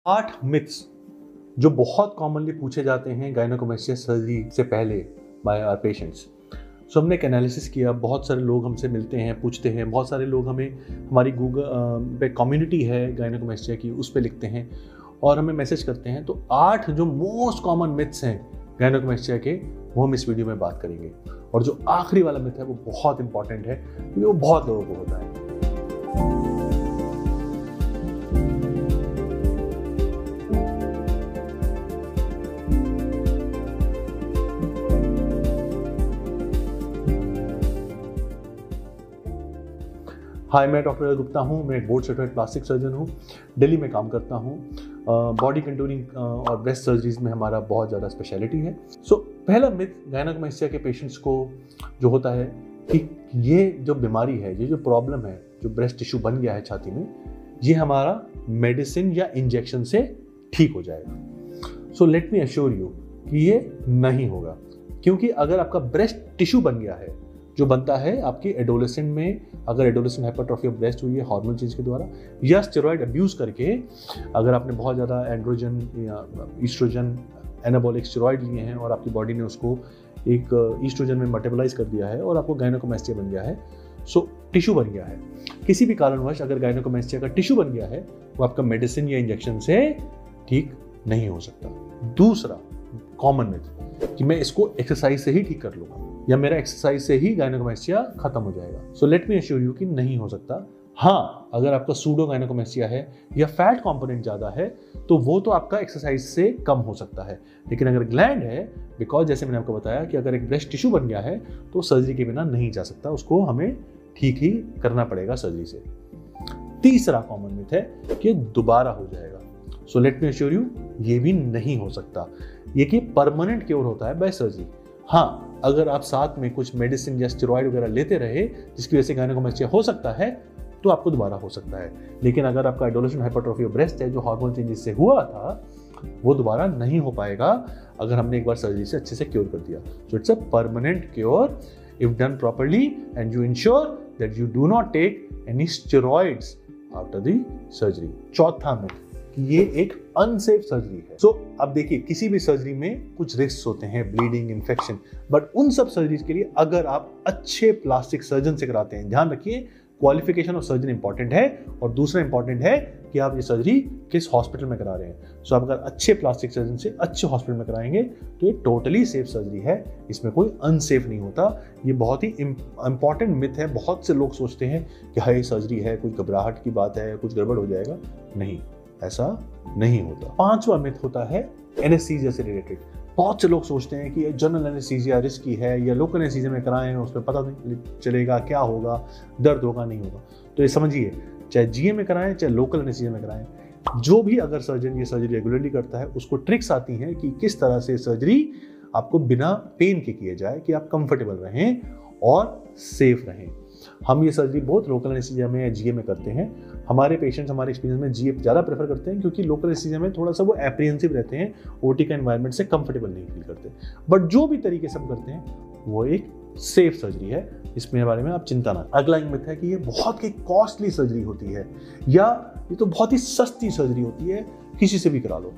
8 myths जो बहुत commonly पूछे जाते हैं गायनेकोमेस्टिया सर्जरी से पहले बाय आवर पेशेंट्स। सो हमने एक एनालिसिस किया, बहुत सारे लोग हमसे मिलते हैं, पूछते हैं, बहुत सारे लोग हमें हमारी गूगल पे कम्युनिटी है गायनेकोमेस्टिया की, उस पर लिखते हैं और हमें मैसेज करते हैं। तो 8 जो मोस्ट कॉमन मिथ्स हैं गायनेकोमेस्टिया के, वो हम इस वीडियो में बात करेंगे। और जो आखिरी वाला मिथ है वो बहुत इंपॉर्टेंट है क्योंकि वो बहुत लोगों को होता है। हाय, मैं डॉक्टर गुप्ता हूँ। मैं एक बोर्ड सर्टिफाइड प्लास्टिक सर्जन हूँ, दिल्ली में काम करता हूँ। बॉडी कंटूरिंग और ब्रेस्ट सर्जरीज में हमारा बहुत ज़्यादा स्पेशलिटी है। सो पहला मिथ गायनेकोमेस्टिया के पेशेंट्स को जो होता है कि ये जो बीमारी है, ये जो प्रॉब्लम है, जो ब्रेस्ट टिश्यू बन गया है छाती में, ये हमारा मेडिसिन या इंजेक्शन से ठीक हो जाएगा। So let me assure you कि ये नहीं होगा, क्योंकि अगर आपका ब्रेस्ट टिश्यू बन गया है, जो बनता है आपकी एडोलेसेंट में, अगर एडोलेसेंट हाइपरट्रॉफी ऑफ ब्रेस्ट हुई है हार्मोन चेंज के द्वारा या स्टेरॉइड अब्यूज़ करके, अगर आपने बहुत ज़्यादा एंड्रोजन या ईस्ट्रोजन एनाबॉलिक स्टेरॉइड लिए हैं और आपकी बॉडी ने उसको एक ईस्ट्रोजन में मेटाबोलाइज कर दिया है और आपको गायनेकोमेस्टिया बन गया है, सो टिश्यू बन गया है। किसी भी कारणवश अगर गायनेकोमेस्टिया का टिश्यू बन गया है, वो आपका मेडिसिन या इंजेक्शन से ठीक नहीं हो सकता। दूसरा कॉमन मिथ कि मैं इसको एक्सरसाइज से ही ठीक कर लूँगा या मेरा एक्सरसाइज से ही गायनेकोमेस्टिया खत्म हो जाएगा। So let me assure you कि नहीं हो सकता। हाँ, अगर आपका सूडो गायनेकोमेस्टिया है या फैट कंपोनेंट ज़्यादा है तो वो तो आपका एक्सरसाइज से कम हो सकता है। लेकिन अगर ग्लैंड है, बिकॉज जैसे मैंने आपको बताया कि अगर एक ब्रेस्ट टिश्यू बन गया है तो सर्जरी के बिना नहीं जा सकता, उसको हमें ठीक ही करना पड़ेगा सर्जरी से। तीसरा कॉमन मिथ है कि दोबारा हो जाएगा। So let me assure you, ये भी नहीं हो सकता। ये कि परमानेंट क्योर होता है बाय सर्जरी। हाँ, अगर आप साथ में कुछ मेडिसिन या स्टेरॉइड वगैरह लेते रहे जिसकी वजह से गायनेकोमेस्टिया हो सकता है, तो आपको दोबारा हो सकता है। लेकिन अगर आपका एडोलेसेंट हाइपरट्रॉफी ऑफ ब्रेस्ट है, जो हार्मोन चेंजेस से हुआ था, वो दोबारा नहीं हो पाएगा अगर हमने एक बार सर्जरी से अच्छे से क्योर कर दिया। So it's a permanent cure if done properly and you ensure that you do not take any steroids after the surgery. चौथा मिथ कि ये एक अनसेफ सर्जरी है। सो अब देखिए, किसी भी सर्जरी में कुछ रिस्क होते हैं, ब्लीडिंग, इन्फेक्शन, बट उन सब सर्जरीज के लिए अगर आप अच्छे प्लास्टिक सर्जन से कराते हैं, ध्यान रखिए क्वालिफिकेशन ऑफ सर्जन इंपॉर्टेंट है और दूसरा इंपॉर्टेंट है कि आप ये सर्जरी किस हॉस्पिटल में करा रहे हैं। सो आप अगर अच्छे प्लास्टिक सर्जन से अच्छे हॉस्पिटल में कराएंगे तो ये टोटली सेफ सर्जरी है, इसमें कोई अनसेफ नहीं होता। ये बहुत ही इंपॉर्टेंट मिथ है। बहुत से लोग सोचते हैं कि हाई सर्जरी है, कुछ घबराहट की बात है, कुछ गड़बड़ हो जाएगा। नहीं, ऐसा नहीं होता। पांचवा मिथ होता है एनेस्थीसिया से रिलेटेड। बहुत से लोग सोचते हैं कि जनरल एनेस्थीसिया रिस्की है या लोकल एनेस्थीसिया में कराएं, उसमें पता नहीं चलेगा क्या होगा, दर्द होगा नहीं होगा। तो ये समझिए, चाहे जीए में कराएं चाहे लोकल एनेस्थीसिया में कराएं, जो भी अगर सर्जन ये सर्जरी रेगुलरली करता है, उसको ट्रिक्स आती हैं कि किस तरह से सर्जरी आपको बिना पेन के किए जाए कि आप कंफर्टेबल रहें और सेफ रहें। हम ये सर्जरी बहुत लोकल एनेस्थीसिया में या जीए में करते हैं। हमारे पेशेंट्स हमारे एक्सपीरियंस में जीए ज़्यादा प्रेफर करते हैं क्योंकि लोकल एनेस्थीसिया में थोड़ा सा वो एप्रीहेंसिव रहते हैं, ओटी का एनवायरनमेंट से कंफर्टेबल नहीं फील करते। बट जो भी तरीके से हम करते हैं वो एक सेफ सर्जरी है, इसमें बारे में आप चिंता ना। अगला एक मिथ है कि ये बहुत ही कॉस्टली सर्जरी होती है या ये तो बहुत ही सस्ती सर्जरी होती है, किसी से भी करा लो।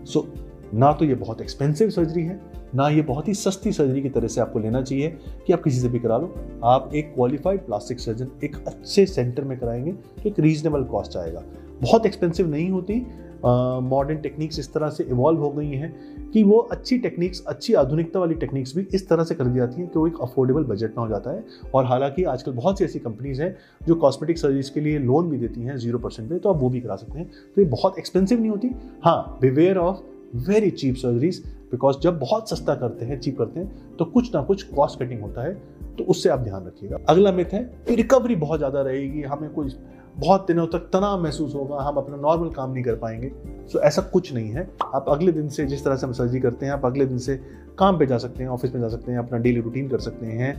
सो ना तो ये बहुत एक्सपेंसिव सर्जरी है, ना ये बहुत ही सस्ती सर्जरी की तरह से आपको लेना चाहिए कि आप किसी से भी करा लो। आप एक क्वालिफाइड प्लास्टिक सर्जन एक अच्छे सेंटर में कराएंगे तो एक रीजनेबल कॉस्ट आएगा, बहुत एक्सपेंसिव नहीं होती। मॉडर्न टेक्निक्स इस तरह से इवॉल्व हो गई हैं कि वो अच्छी टेक्निक्स, अच्छी आधुनिकता वाली टेक्निक्स भी इस तरह से कर दी जाती हैं कि वो एक अफोर्डेबल बजट में हो जाता है। और हालांकि आजकल बहुत सी ऐसी कंपनीज हैं जो कॉस्मेटिक सर्जरीज के लिए लोन भी देती हैं 0% पे, तो आप वो भी करा सकते हैं। तो ये बहुत एक्सपेंसिव नहीं होती। हाँ, beware of very cheap surgeries, because जब बहुत सस्ता करते हैं, चीप करते हैं, तो कुछ ना कुछ कॉस्ट कटिंग होता है, तो उससे आप ध्यान रखिएगा। अगला मिथ है कि रिकवरी बहुत ज़्यादा रहेगी, हमें कोई बहुत दिनों तक तनाव महसूस होगा, हम अपना नॉर्मल काम नहीं कर पाएंगे। सो ऐसा कुछ नहीं है। आप अगले दिन से, जिस तरह से हम सर्जरी करते हैं, आप अगले दिन से काम पे जा सकते हैं, ऑफिस में जा सकते हैं, अपना डेली रूटीन कर सकते हैं।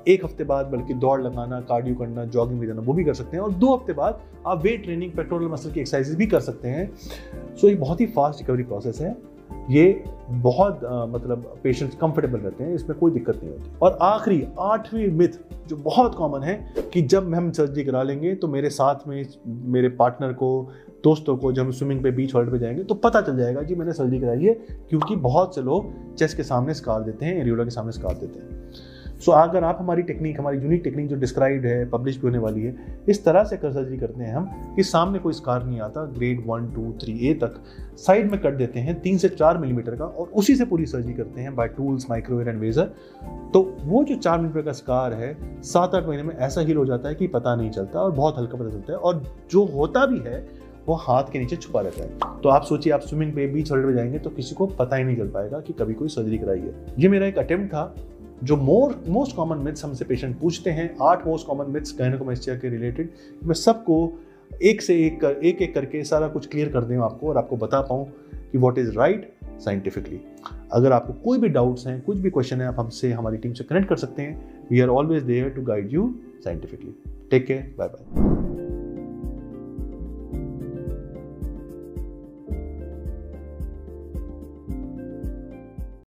1 हफ्ते बाद बल्कि दौड़ लगाना, कार्डियो करना, जॉगिंग भी जाना, वो भी कर सकते हैं। और 2 हफ्ते बाद आप वेट ट्रेनिंग, पेक्टोरल मसल की एक्सरसाइजेज भी कर सकते हैं। सो ये बहुत ही फास्ट रिकवरी प्रोसेस है। ये बहुत मतलब पेशेंट्स कंफर्टेबल रहते हैं, इसमें कोई दिक्कत नहीं होती। और आखिरी 8वीं मिथ जो बहुत कॉमन है कि जब हम सर्जरी करा लेंगे तो मेरे साथ में मेरे पार्टनर को, दोस्तों को, जब हम स्विमिंग पे बीच हॉल्ट पे जाएंगे तो पता चल जाएगा कि मैंने सर्जरी कराई है, क्योंकि बहुत से लोग चेस्ट के सामने स्कार देते हैं, एरियोला के सामने स्कार देते हैं। सो अगर आप हमारी टेक्निक, हमारी यूनिक टेक्निक जो डिस्क्राइब्ड है, पब्लिश भी होने वाली है, इस तरह से सर्जरी करते हैं हम कि सामने कोई स्कार नहीं आता, ग्रेड 1, 2, 3A तक साइड में कट देते हैं 3 से 4 मिलीमीटर का, और उसी से पूरी सर्जरी करते हैं by tools, microwave and laser. तो वो जो 4 मिलीमीटर का स्कार है 7-8 महीने में ऐसा हील हो जाता है कि पता नहीं चलता और बहुत हल्का पता चलता है, और जो होता भी है वो हाथ के नीचे छुपा रहता है। तो आप सोचिए, आप स्विमिंग पे, बीच हॉल्ट पे जाएंगे तो किसी को पता ही नहीं चल पाएगा कि कभी कोई सर्जरी कराई है। ये मेरा एक अटेम्प्ट था जो मोस्ट कॉमन मिथ्स हमसे पेशेंट पूछते हैं, 8 मोस्ट कॉमन मिथ्स गायनेकोमास्टिया के रिलेटेड, मैं सबको एक से एक करके सारा कुछ क्लियर कर दूं आपको, और आपको बता पाऊँ कि व्हाट इज राइट साइंटिफिकली। अगर आपको कोई भी डाउट्स हैं, कुछ भी क्वेश्चन है, आप हमसे, हमारी टीम से कनेक्ट कर सकते हैं। We are always there to guide you scientifically. Take care, bye bye.